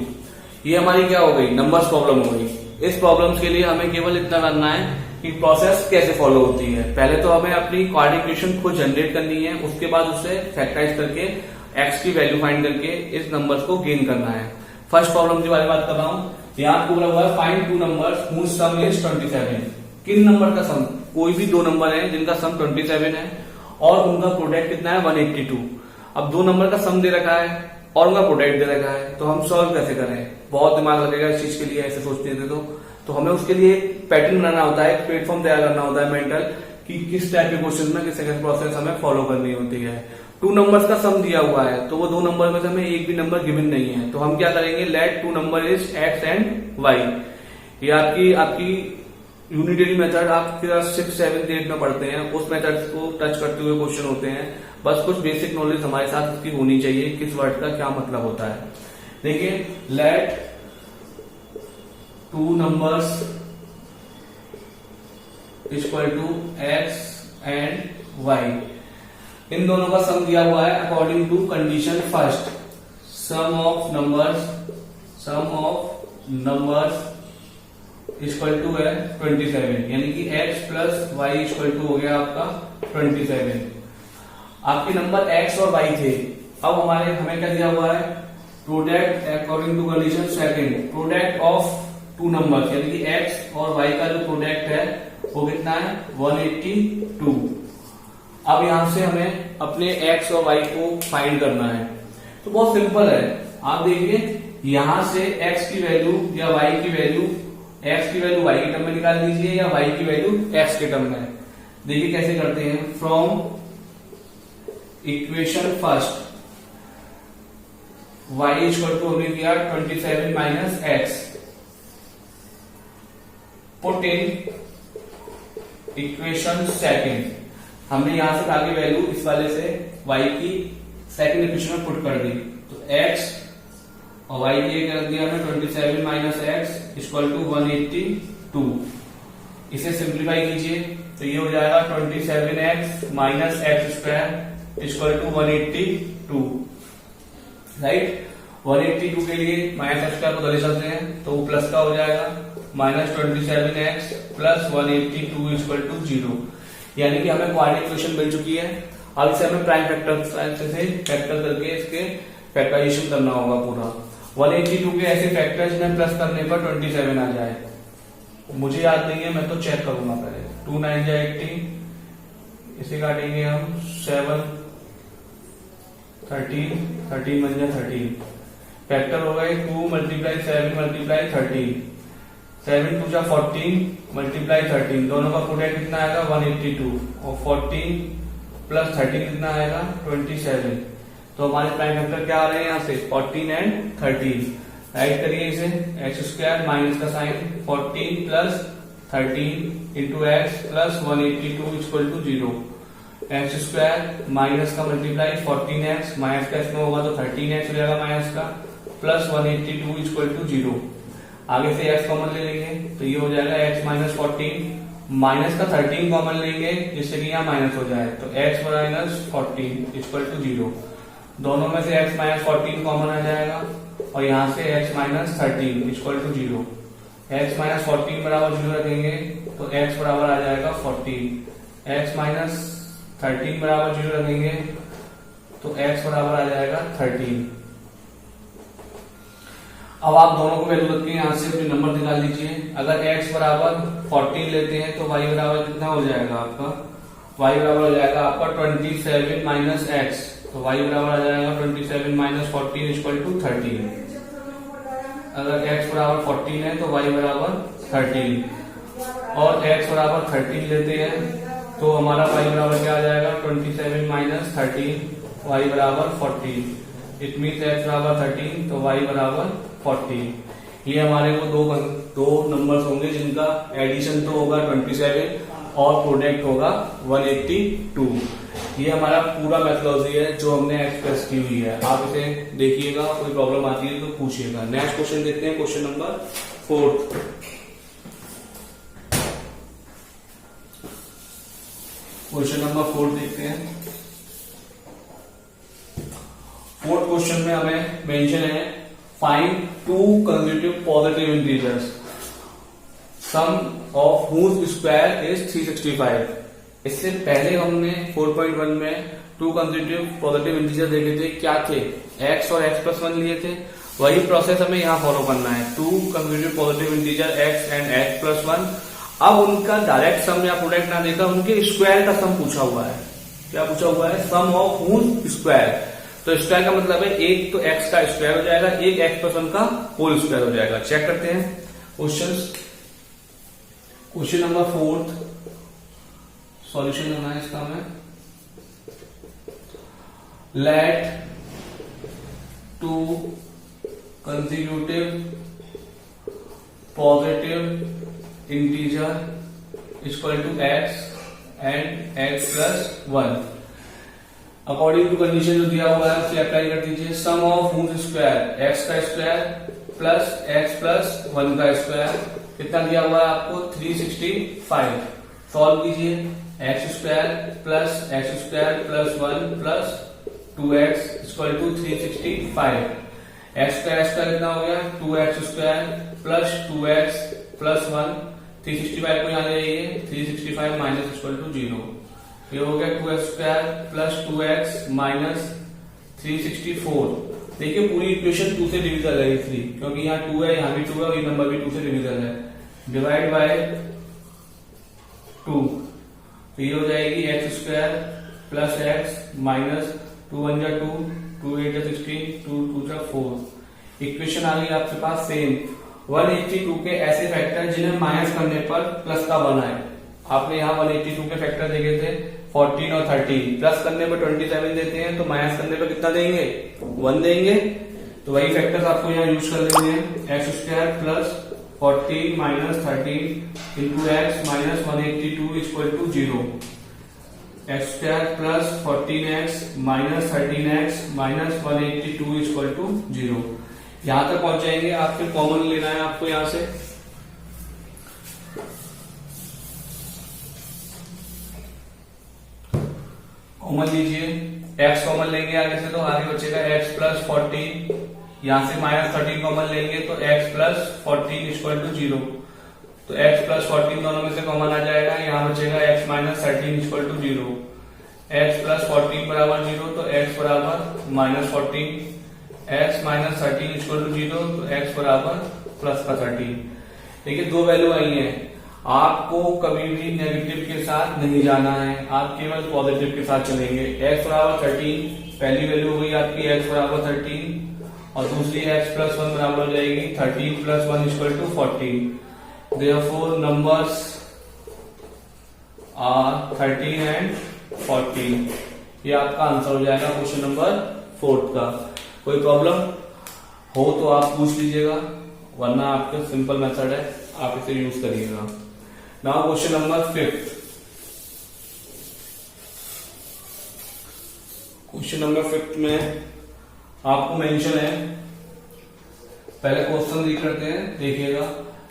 ये हमारी क्या हो गई, नंबर्स प्रॉब्लम हो गई। इस प्रॉब्लम्स के लिए हमें केवल इतना करना है कि प्रोसेस कैसे फॉलो होती है। पहले तो हमें अपनी क्वाड्रेटिक इक्वेशन खुद जनरेट करनी है, उसके बाद उसे फैक्टराइज करके x की वैल्यू फाइंड करके इस नंबर्स को गेन करना है। फर्स्ट प्रॉब्लम के बारे में बात कर रहा हूँ। यहाँ आपको बोला हुआ है find 2 numbers whose sum is 27। किन नंबर का सम, कोई भी 2 नंबर है जिनका सम 27 है और उनका प्रोडक्ट कितना है 182। अब 2 नंबर का सम दे रखा है और उनका प्रोडक्ट दे रखा है, तो हम सॉल्व कैसे करें? बहुत दिमाग लगेगा इस चीज के लिए, ऐसे सोचते थे तो हमें उसके लिए एक पैटर्न बनाना होता है, एक प्लेटफॉर्म तैयार करना होता है मेंटल, कि किस टाइप के क्वेश्चन में किस तरह की प्रोसेस हमें फॉलो करनी होती है। 2 नंबर्स का सम दिया हुआ है, तो वो 2 नंबर में से हमें एक भी नंबर गिवन नहीं है, तो हम क्या करेंगे, let 2 number is x and y। ये आपकी यूनिटरी मेथड आप 6th 7th 8th में पढ़ते हैं, उस मेथड को टच करते हुए क्वेश्चन होते हैं। बस कुछ बेसिक नॉलेज हमारे साथ उसकी होनी चाहिए, किस वर्ड का क्या मतलब होता है। देखिए, let 2 numbers equal to x and y। इन दोनों का सम दिया हुआ है according to condition first. Sum of numbers equal to है 27, यानी कि x plus y equal to हो गया आपका 27। आपके नंबर x और y थे, अब हमें क्या दिया हुआ है, product according to condition second, product of 2 numbers, यानी कि x और y का जो प्रोडक्ट है वो कितना है 182। अब यहां से हमें अपने x और y को फाइंड करना है, तो बहुत सिंपल है। आप देखिए यहां से x की वैल्यू या y की वैल्यू, x की वैल्यू y के टर्म में निकाल लीजिए या y की वैल्यू x के टर्म में। देखिए कैसे करते हैं, from equation first y equal to हमने किया 27 minus x, put in equation second. हमने यहां से आगे वैल्यू इस वाले से y की सेकंड इक्वेशन में पुट कर दी, तो x और y के लिए कर दिया हमने 27 माइनस x इक्वल टू 182। इसे सिंप्लीफाई कीजिए तो ये हो जाएगा 27x minus x square equal to 182, right. 182 के लिए माइनस एक्स स्क्वायर को ले सकते हैं तो वो प्लस का हो जाएगा, minus 27x plus 182 equal to 0, यानी कि हमें क्वाड्रेटिक इक्वेशन मिल चुकी है। अब इसे हमें प्राइम फैक्टर से फैक्टर करके इसके फैक्टराइजेशन करना होगा पूरा। 182 के ऐसे फैक्टर जिन्हें प्लस करने पर 27 आ जाए, मुझे याद नहीं है, मैं तो चेक करूंगा पहले। 2 9 जा 18, इसे काटेंगे हम 7 13 13 1 जा 13, फैक्टर हो गए 2 मल्टीप्लाई 7 मल्टीप्लाई 13, 7 2 जा 14 मल्टीप्लाई 13, दोनों का प्रोडक्ट कितना आएगा 182 और 14 प्लस 13 कितना आएगा 27। तो हमारे प्राइम फैक्टर क्या आ रहे हैं यहाँ से 14 एंड 13। राइट करिए इसे, एक्स स्क्वायर माइनस का sign 14 plus 13 into x plus 182 equal to 0, x square minus का मल्टीप्लाई 14x माइनस का इसमें होगा तो 13x हो जाएगा माइनस का, प्लस 182 इक्वल टू 0। आगे से x कॉमन ले लेंगे तो ये हो जाएगा x माइनस 14, माइनस का 13 कॉमन लेंगे जिससे कि यहाँ माइनस हो जाए, तो x माइनस 14 इक्वल टू 0। दोनों में से x माइनस 14 कॉमन आ जाएगा और यहाँ से x minus 13 equal to 0। x minus 14 बराबर 0 रखेंगे तो x बराबर आ जाएगा 14। x माइनस 13 बराबर 0 रखेंगे तो x बराबर आ जाएगा 13। अब आप दोनों को वैल्यू रख के यहाँ से अपने नंबर निकाल लीजिए। अगर x बराबर 14 लेते हैं तो y बराबर कितना हो जाएगा आपका, y बराबर हो जाएगा आपका 27 माइनस एक्स, तो y बराबर आ जाएगा 27 माइनस 14 इक्वल टू 13। अगर x बराबर 14 है तो y बराबर 13 और x बराबर 13 लेते हैं तो हमारा y बराबर क्या आ जाएगा 27 माइनस 13, y बराबर 14। इट मीन्स x बराबर 13 तो y बराबर 14। ये हमारे को दो नंबर्स होंगे जिनका एडिशन तो होगा 27 और प्रोडक्ट होगा 182। ये हमारा पूरा मेथोडोलॉजी है जो हमने एक्सप्रेस की हुई है। आप इसे देखिएगा, कोई प्रॉब्लम आती है तो पूछिएगा। नेक्स्ट क्वेश्चन देखते हैं, क्वेश्चन नंबर 4। क्वेश्चन नंबर 4 देखते हैं। 4th क्वेश्चन में हमें मेंशन है find 2 consecutive positive integers sum of whose square is 365। इससे पहले हमने 4.1 में 2 कंसेक्यूटिव पॉजिटिव इंटीजर देखे थे, क्या थे, x और x+1 लिए थे। वही प्रोसेस हमें यहाँ फॉलो करना है। 2 consecutive positive integer x and x+1। अब उनका डायरेक्ट सम या प्रोडक्ट ना देकर उनके स्क्वायर का सम पूछा हुआ है। क्या पूछा हुआ है, सम ऑफ हुज स्क्वायर। तो स्क्वायर का मतलब है एक तो x का स्क्वायर हो जाएगा, एक x+1 का होल स्क्वायर हो जाएगा। चेक करते हैं क्वेश्चंस। क्वेश्चन नंबर 4 सॉल्यूशन करना है इसका हमें। Let 2 consecutive positive integer equal to x and x+1। According to condition जो दिया हुआ है उसे अप्लाई कर दीजिए। Sum of whose square, x का स्क्वायर प्लस x+1 का स्क्वायर कितना दिया हुआ है आपको 365। सॉल्व कीजिए। x square plus x square plus 1 plus 2x equal to 365। x square कितना हो गया 2x square plus 2x plus 1। 365 को यहाँ ले आइए, 365 माइनस इक्वल टू 0। ये हो गया 2x square plus 2x minus 364। देखिए पूरी इक्वेशन 2 से डिविजल है इसलिए, क्योंकि यहाँ 2 है, यहाँ भी 2 है और ये नंबर भी 2 से डिविजल है। डिवाइड बाय 2, तो ये हो जाएगी x square plus x minus 2 1 जा 2, 2 8 जा 16, 2 2 जा 4। इक्वेशन आ गई आपके पास सेम। 182 के ऐसे फैक्टर जिन्हें माइनस करने पर प्लस का बना है। आपने यहाँ 182 के फैक्टर देखे थे 14 और 13। प्लस करने पर 27 देते हैं तो माइनस करने पर कितना देंगे 1 देंगे। तो वही फैक्टर्स आपको यहाँ यूज कर लेने हैं। x square plus 14 minus 13 into x minus 182 equal to 0। x square plus 14x minus 13x minus 182 equal to 0। यहां तक पहुंच जाएंगे। आप फिर कॉमन लेना है आपको यहां से। कॉमन लीजिए, x कॉमन लेंगे आगे से तो आगे बचेगा x प्लस 14। यहां से माइनस 13 कॉमन लेंगे तो x प्लस 14 इक्वल टू 0। तो x प्लस 14 दोनों में से कॉमन आ जाएगा, यहां बचेगा x minus 13 equal to 0। x plus 14 बराबर 0 तो x बराबर minus 14। x minus 13 equal to 0 तो x बराबर प्लस का 13। देखिए दो वैल्यू आई है। आपको कभी भी नेगेटिव के साथ नहीं जाना है, आप केवल पॉजिटिव के साथ चलेंगे। x बराबर 13 पहली वैल्यू हो गई आपकी x बराबर 13 और दूसरी x प्लस 1 बराबर हो जाएगी 13 plus 1 equal to 14। Therefore numbers are 13 and 14। ये आपका आंसर हो जाएगा क्वेश्चन नंबर 4 का। कोई प्रॉब्लम हो तो आप पूछ लीजिएगा, वरना आपका सिंपल मेथड है, आप इसे यूज करिएगा। Now question number 5। Question number 5 में आपको मेंशन है पहले क्वेश्चन रीड करते हैं, देखिएगा।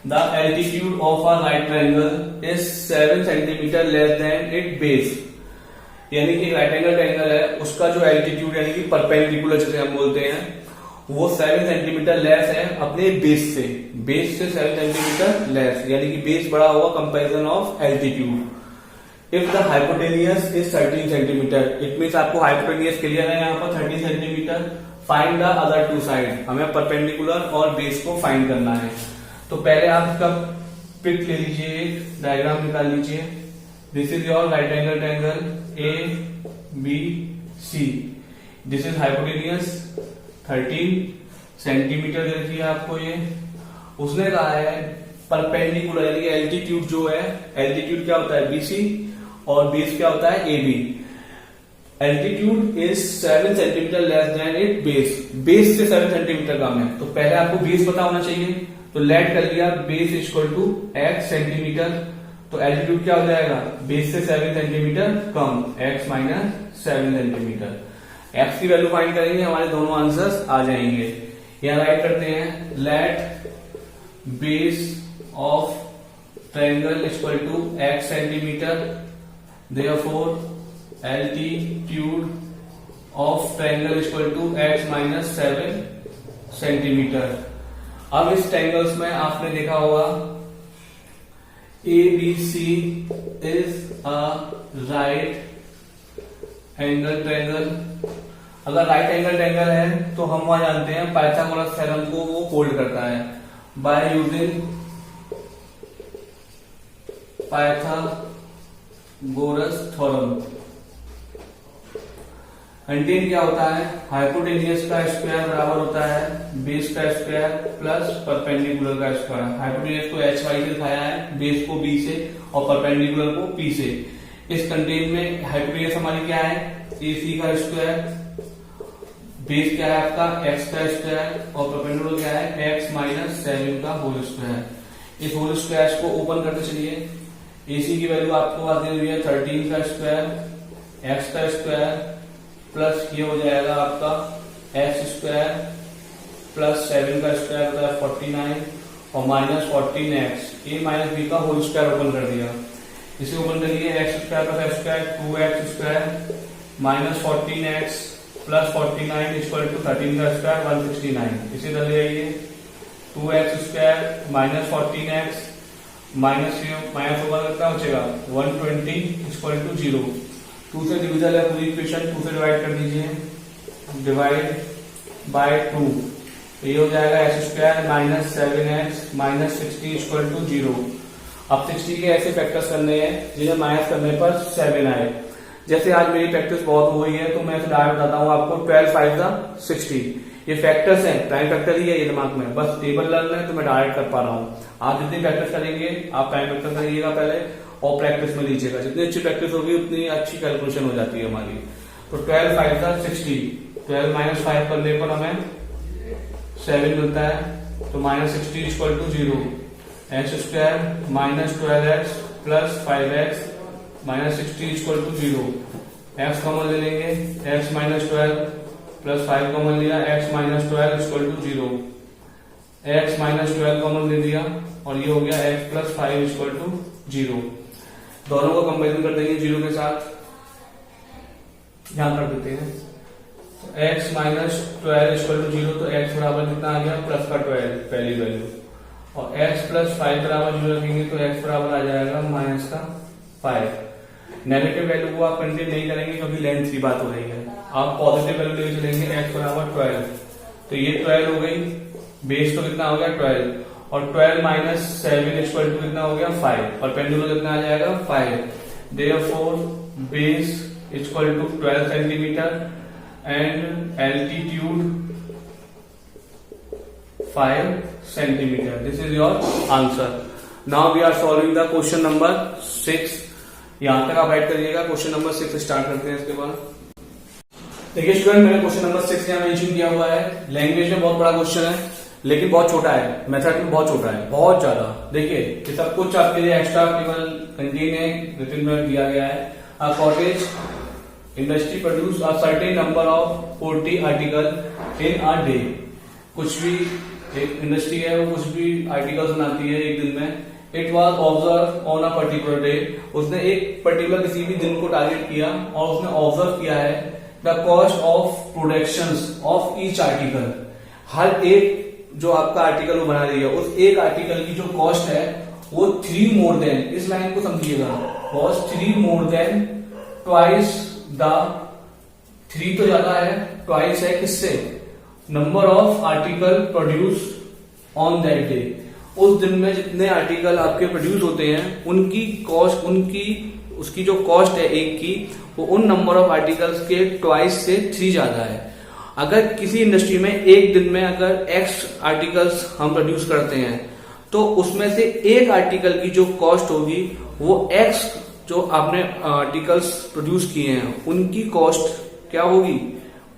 The altitude of a right triangle is 7 centimetre less than it base. यानी कि राइट एंगल ट्रायंगल है, उसका जो एल्टीट्यूड यानी कि परपेंडिकुलर जिसे हम बोलते हैं, वो 7 सेंटीमीटर लेस है अपने बेस से। बेस से 7 सेंटीमीटर लेस, यानी कि बेस बड़ा होगा comparison of altitude. If the hypotenuse is 13 centimetre, it means आपको हाइपोटेनियस क्लियर है यहाँ पर 13 centimetre. Find the other two side, हमें परपेंडिकुलर और बेस को फाइंड करना है। तो पहले आप इसका पिक ले लीजिए, एक डायग्राम निकाल लीजिए। This is your right angle triangle A B C. This is hypotenuse 13 centimetre दे रखी है आपको ये। उसने कहा है परपेंडिकुलर यानी कि एल्टीट्यूड जो है, एल्टीट्यूड क्या होता है बीसी और बेस क्या होता है AB. Altitude is 7 centimetre less than it base. Base से 7 सेंटीमीटर कम है, तो पहले आपको बेस पता होना चाहिए। तो लेट कर लिया base equal to x centimetre, तो एल्टीट्यूड क्या हो जाएगा बेस से 7 सेंटीमीटर कम, x माइनस 7 सेंटीमीटर। x की वैल्यू फाइंड करेंगे, हमारे दोनों आंसर्स आ जाएंगे। यहां राइट करते हैं, let base of triangle equal to x centimetre, therefore altitude of triangle equal to x minus 7 centimetre. अब इस ट्रायंगल्स में आपने देखा होगा A B C is a right angle triangle. अगर राइट एंगल ट्रायंगल है तो हम वहां जानते हैं पाइथागोरस थ्योरम को वो होल्ड करता है by using Pythagoras theorem. Contain क्या होता है, हाइपोटेनियस का स्क्वायर बराबर होता है बेस का स्क्वायर प्लस परपेंडिकुलर का स्क्वायर। हाइपोटेनियस को एच वाई से दिखाया है, बेस को बी से और परपेंडिकुलर को पी से। इस कंटेन में हाइपोटेनियस हमारी क्या है ए सी का स्क्वायर, बेस क्या है आपका एक्स का स्क्वायर और परपेंडिकुलर क्या है एक्स माइनस 7 का होल स्क्वायर। इस होल स्क्वायर को ओपन करते चलिए। ए सी की वैल्यू आपको आती हुई है 13 का स्क्वायर, एक्स का स्क्वायर प्लस ये हो जाएगा आपका एक्स स्क्वायर प्लस 7 का स्क्वायर होता है 49 और minus 14x A minus B का होल स्क्वायर ओपन कर दिया। इसे ओपन करिए, x square plus x square 2x square minus 14x plus 49 equal to 13 का स्क्वायर 169। इसे कर जाइए 2x square minus 14x minus open करता है बचेगा 120 इक्वल टू 0। 2 से डिविजन है पूरी इक्वेशन, 2 से डिवाइड कर दीजिए, डिवाइड बाय 2। ये हो जाएगा x square minus 7x minus 60 equal to 0। अब 60 के ऐसे फैक्टर्स करने हैं जिन्हें माइनस करने पर 7 आए। जैसे आज मेरी प्रैक्टिस बहुत हुई है तो मैं इसे डायरेक्ट बताता हूँ आपको 12 5 60। ये फैक्टर्स हैं, प्राइम फैक्टर ही है ये दिमाग में, बस टेबल लर्न है तो मैं डायरेक्ट कर पा रहा हूँ। आप जितनी प्रैक्टिस करेंगे आप प्राइम फैक्टर करिएगा पहले और प्रैक्टिस में लीजिएगा। जितनी अच्छी प्रैक्टिस होगी उतनी अच्छी कैलकुलेशन हो जाती है हमारी। तो 12 5 60, 12 माइनस 5 करने पर हमें 7 मिलता है, तो minus 60 equal to 0। X square minus 12x plus 5x minus 60 equal to 0। X common ले लेंगे, x माइनस 12 प्लस 5 कॉमन लिया, x minus 12 equal to 0। x minus 12 common ले लिया और ये हो गया x प्लस 5 इक्वल टू 0। दोनों को कंपेरिजन कर देंगे 0 के साथ, यहां कर देते हैं। तो x माइनस 12 इक्वल टू 0, तो x बराबर कितना आ गया प्लस का 12 पहली वैल्यू, और x प्लस 5 बराबर 0 रखेंगे तो x बराबर आ जाएगा माइनस का 5। नेगेटिव वैल्यू को आप कंटेन नहीं करेंगे क्योंकि लेंथ की बात हो रही है, आप पॉजिटिव वैल्यू लेके चलेंगे x बराबर 12, तो ये 12 हो गई, बेस तो कितना हो गया 12, और 12 माइनस 7 इक्वल टू कितना हो गया 5, और पेंडुलम कितना आ जाएगा 5। Therefore base equal to 12 centimetre and altitude 5 centimetre. This is your answer. Now we are solving the question number 6। यहां तक आप राइट करिएगा। क्वेश्चन नंबर 6 स्टार्ट करते हैं इसके बाद। देखिए स्टूडेंट, मैंने क्वेश्चन नंबर 6 यहां मेंशन किया हुआ है। लैंग्वेज में बहुत बड़ा क्वेश्चन है लेकिन बहुत छोटा है, मेथड में बहुत छोटा है, बहुत ज्यादा। देखिए ये सब कुछ आपके लिए एक्स्ट्रा केवल कंटेन है, रिटन में दिया गया है। A cottage industry produce a certain number of 40 article in a day. कुछ भी एक इंडस्ट्री है वो कुछ भी आर्टिकल्स बनाती है एक दिन में। It was observe on a particular day, उसने एक पर्टिकुलर किसी भी दिन को टारगेट किया और उसने ऑब्जर्व किया है the cost of production of each article, हर एक जो आपका आर्टिकल वो बना रही है उस एक आर्टिकल की जो कॉस्ट है वो 3 मोर देन, इस लाइन को समझिएगा, cost 3 more than twice the, 3 तो ज्यादा है, ट्वाइस है किससे, number of article produce on that day, उस दिन में जितने आर्टिकल आपके प्रोड्यूस होते हैं उनकी कॉस्ट, उसकी जो कॉस्ट है एक की, वो उन नंबर ऑफ आर्टिकल्स के ट्वाइस से 3 ज्यादा है। अगर किसी इंडस्ट्री में एक दिन में अगर एक्स आर्टिकल्स हम प्रोड्यूस करते हैं तो उसमें से एक आर्टिकल की जो कॉस्ट होगी वो एक्स जो आपने आर्टिकल्स प्रोड्यूस किए हैं उनकी कॉस्ट क्या होगी,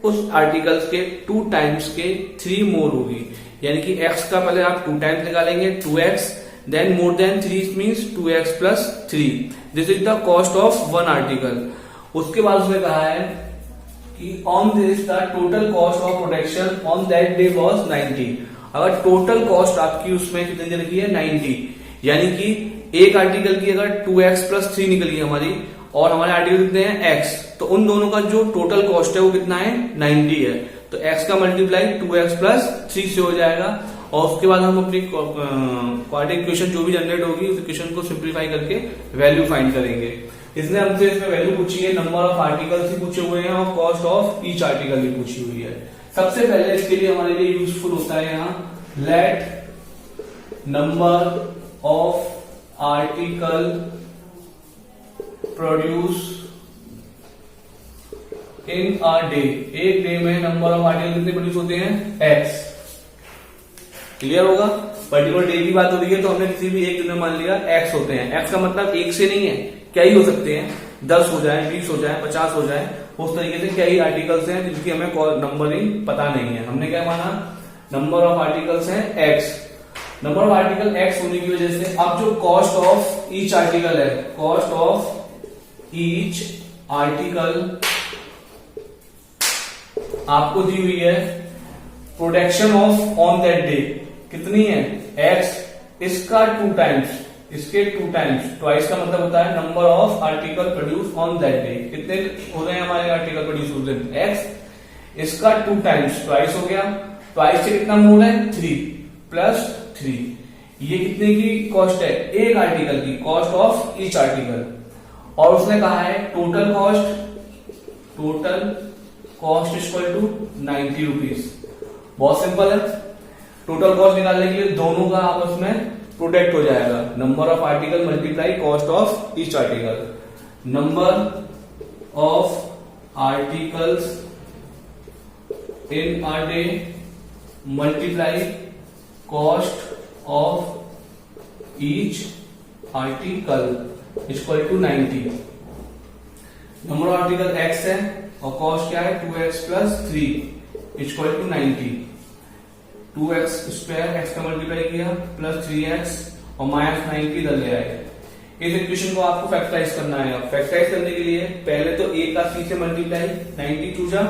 उस आर्टिकल्स के 2 टाइम्स के 3 मोर होगी। यानी कि x का पहले आप 2 टाइम्स निकालेंगे 2x, then more than 3 means 2x plus 3, this is the cost of 1 article. उसके बाद उसने कहा है कि on this the total cost of production on that day was 90। अगर टोटल कॉस्ट आपकी उसमें कितनी दे रखी है 90, यानी कि एक आर्टिकल की अगर 2x प्लस 3 निकली है हमारी और हमारे आर्टिकल कितने हैं x, तो उन दोनों का जो टोटल कॉस्ट है वो कितना है 90 है, तो x का मल्टीप्लाई 2x प्लस 3 से हो जाएगा। और उसके बाद हम अपनी क्वाड्रेटिक इक्वेशन जो भी जनरेट होगी उस इक्वेशन को सिंप्लीफाई करके वैल्यू फाइंड करेंगे। इसने हमसे इसमें वैल्यू पूछी है, नंबर ऑफ आर्टिकल्स ही पूछे हुए हैं और कॉस्ट ऑफ ईच आर्टिकल भी पूछी हुई है। सबसे पहले इसके लिए हमारे लिए यूजफुल होता है यहाँ let number of article produce in a day, एक डे में नंबर ऑफ आर्टिकल कितने प्रोड्यूस होते हैं x। क्लियर होगा, पर्टिकुलर डे की बात हो रही है तो हमने किसी भी एक दिन में मान लिया x होते हैं। x का मतलब एक से नहीं है, क्या ही हो सकते हैं, 10 हो जाए, 20 हो जाए, 50 हो जाए, उस तरीके से क्या ही आर्टिकल्स हैं जिनकी हमें नंबरिंग पता नहीं है। हमने क्या माना, नंबर ऑफ आर्टिकल्स हैं x, number of article x होने की वजह से अब जो कॉस्ट ऑफ ईच आर्टिकल है, कॉस्ट ऑफ ईच आर्टिकल आपको दी हुई है production of on that day कितनी है x, इसका 2 टाइम्स, इसके 2 टाइम्स, ट्वाइस का मतलब होता है number of article produce on that day, कितने हो रहे हैं हमारे आर्टिकल प्रोड्यूस उस दिन x, इसका 2 टाइम्स, ट्वाइस हो गया, ट्वाइस से कितना मोड़ है 3 प्लस 3, ये कितने की कॉस्ट है एक आर्टिकल की, कॉस्ट ऑफ ईच आर्टिकल। और उसने कहा है total cost equal to 90 rupees. बहुत सिंपल है, टोटल कॉस्ट निकालने के लिए दोनों का आपस में प्रोडक्ट हो जाएगा, number of article multiply cost of each article, number of articles in a day multiply cost of each article equal to 90। Number of article x है और कॉस्ट क्या है 2x plus 3 equal to 90, 2x square x का multiply किया plus 3x और minus 90 इधर ले आए। इस इक्वेशन को आपको फैक्टराइज करना है। फैक्टराइज करने के लिए पहले तो a का c से मल्टीप्लाई, 90 टू जा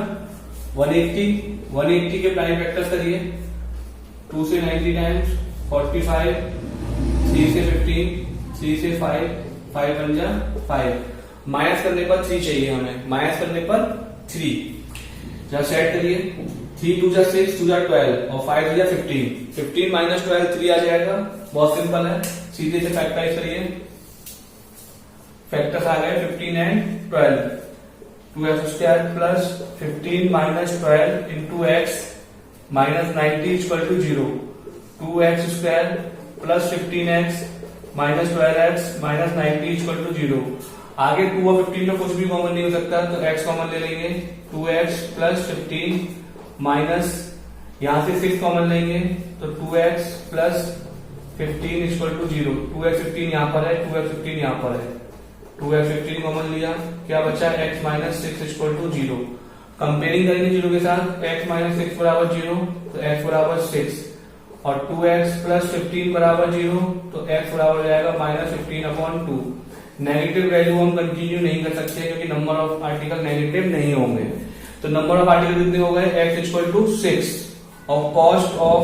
180 के प्राइम फैक्टर्स करिए, 2 से 90 टाइम्स 45, 3 से 15, 3 से 5, 5 बन जा 5, माइनस करने पर 3 चाहिए हमें, माइनस करने पर 3, जहां सेट करिए 3 टू जा 6, 2 जा 12 और 5 टू जा 15, 15 माइनस 12 3 आ जाएगा। बहुत सिंपल है, सीधे से फैक्टराइज करिए, फैक्टर्स आ गए 15 and 12, 2x square plus 15 minus 12 into x minus 90 equal to 0, 2x square plus 15x minus 12x minus 90 equal to 0। आगे 2 और 15 में कुछ भी कॉमन नहीं हो सकता तो x कॉमन ले लेंगे, 2x प्लस 15 माइनस यहां से 6 कॉमन लेंगे तो 2x plus 15 equal to 0, 2x 15 यहां पर है, 2x 15 यहां पर है, 2x 15 कॉमन लिया, क्या बचा x minus 6 equal to 0। Comparing करेंगे 0 के साथ, x माइनस 6 बराबर 0 तो x बराबर 6 और 2x प्लस 15 बराबर 0 तो x बराबर हो जाएगा माइनस 15/2। नेगेटिव वैल्यू हम कंटिन्यू नहीं कर सकते क्योंकि नंबर ऑफ आर्टिकल नेगेटिव नहीं होंगे। तो नंबर ऑफ आर्टिकल कितने हो गए x इक्वल टू 6 और कॉस्ट ऑफ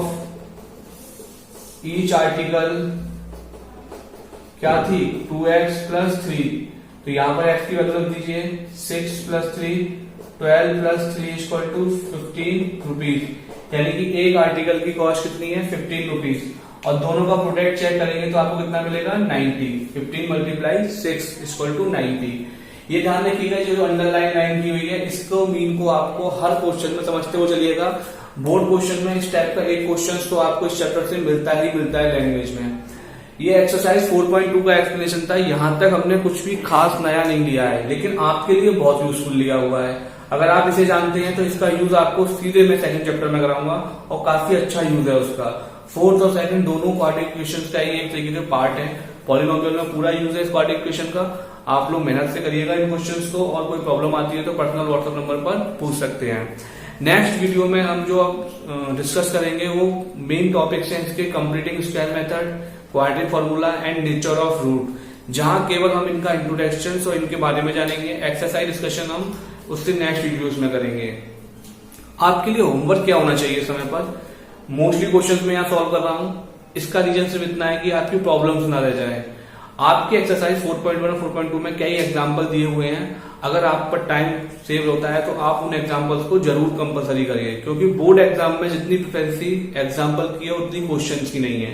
ईच आर्टिकल क्या थी 2x प्लस 3, तो यहां पर x की वैल्यू रख दीजिए 6 plus 3 12 plus 3 equal to 15 rupees, यानी कि एक आर्टिकल की कॉस्ट कितनी है 15 रुपीज, और दोनों का प्रोडक्ट चेक करेंगे तो आपको कितना मिलेगा 90, 15 मल्टीप्लाई 6 इक्वल टू 90। ये ध्यान रखिएगा जो अंडरलाइन लाइन की हुई है इसको मीन को आपको हर क्वेश्चन में समझते हुए चलिएगा। बोर्ड क्वेश्चन में इस टाइप का एक क्वेश्चन तो आपको इस चैप्टर से मिलता ही मिलता है लैंग्वेज में। ये एक्सरसाइज 4.2 का एक्सप्लेनेशन था, यहां तक हमने कुछ भी खास नया नहीं लिया है, लेकिन आपके लिए बहुत यूजफुल लिया हुआ है। अगर आप इसे जानते हैं तो इसका यूज आपको सीधे मैं सेकंड चैप्टर में कराऊंगा और काफी अच्छा यूज है उसका। फोर्थ और सेकंड दोनों क्वाड्रेटिक इक्वेशंस का ही एक तरीके से पार्ट है। पॉलिनोमियल में पूरा यूज है इस क्वाड्रेटिक इक्वेशन का। आप लोग मेहनत से करिएगा इन क्वेश्चंस को, और कोई प्रॉब्लम आती है तो पर्सनल व्हाट्सएप नंबर पर पूछ सकते हैं। नेक्स्ट वीडियो में हम जो डिस्कस करेंगे वो मेन टॉपिक्स हैं इसके, completing square method, quadratic formula and nature of root, जहां केवल हम इनका इंट्रोडक्शन और इनके बारे में जानेंगे। एक्सरसाइज डिस्कशन हम उससे नेक्स्ट वीडियोस में करेंगे। आपके लिए होमवर्क क्या होना चाहिए समय पर, मोस्टली क्वेश्चंस में यहाँ सॉल्व कर रहा हूं, इसका रीजन सिर्फ इतना है कि आपकी प्रॉब्लम्स ना रह जाए। आपके एक्सरसाइज 4.1 और 4.2 में कई एग्जाम्पल दिए हुए हैं, अगर आप पर टाइम सेव होता है तो आप उन एग्जाम्पल्स को जरूर कंपलसरी करिए, क्योंकि बोर्ड एग्जाम में जितनी प्रिफरेंसी एग्जाम्पल की है उतनी क्वेश्चंस की नहीं है।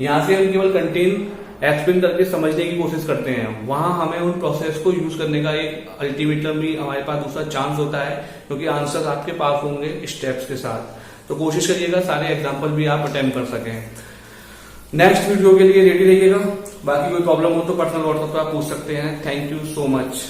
यहाँ से हम केवल कंटेन एक्सप्लेन करके समझने की कोशिश करते हैं, वहां हमें उन प्रोसेस को यूज करने का एक अल्टीमेटली हमारे पास दूसरा चांस होता है, क्योंकि आंसर आपके पास होंगे स्टेप्स के साथ। तो कोशिश करिएगा सारे एग्जाम्पल भी आप अटेम्प्ट कर सकें। नेक्स्ट वीडियो के लिए रेडी रहिएगा। बाकी कोई प्रॉब्लम हो तो पर्सनल व्हाट्सएप पर आप पूछ सकते हैं। Thank you so much.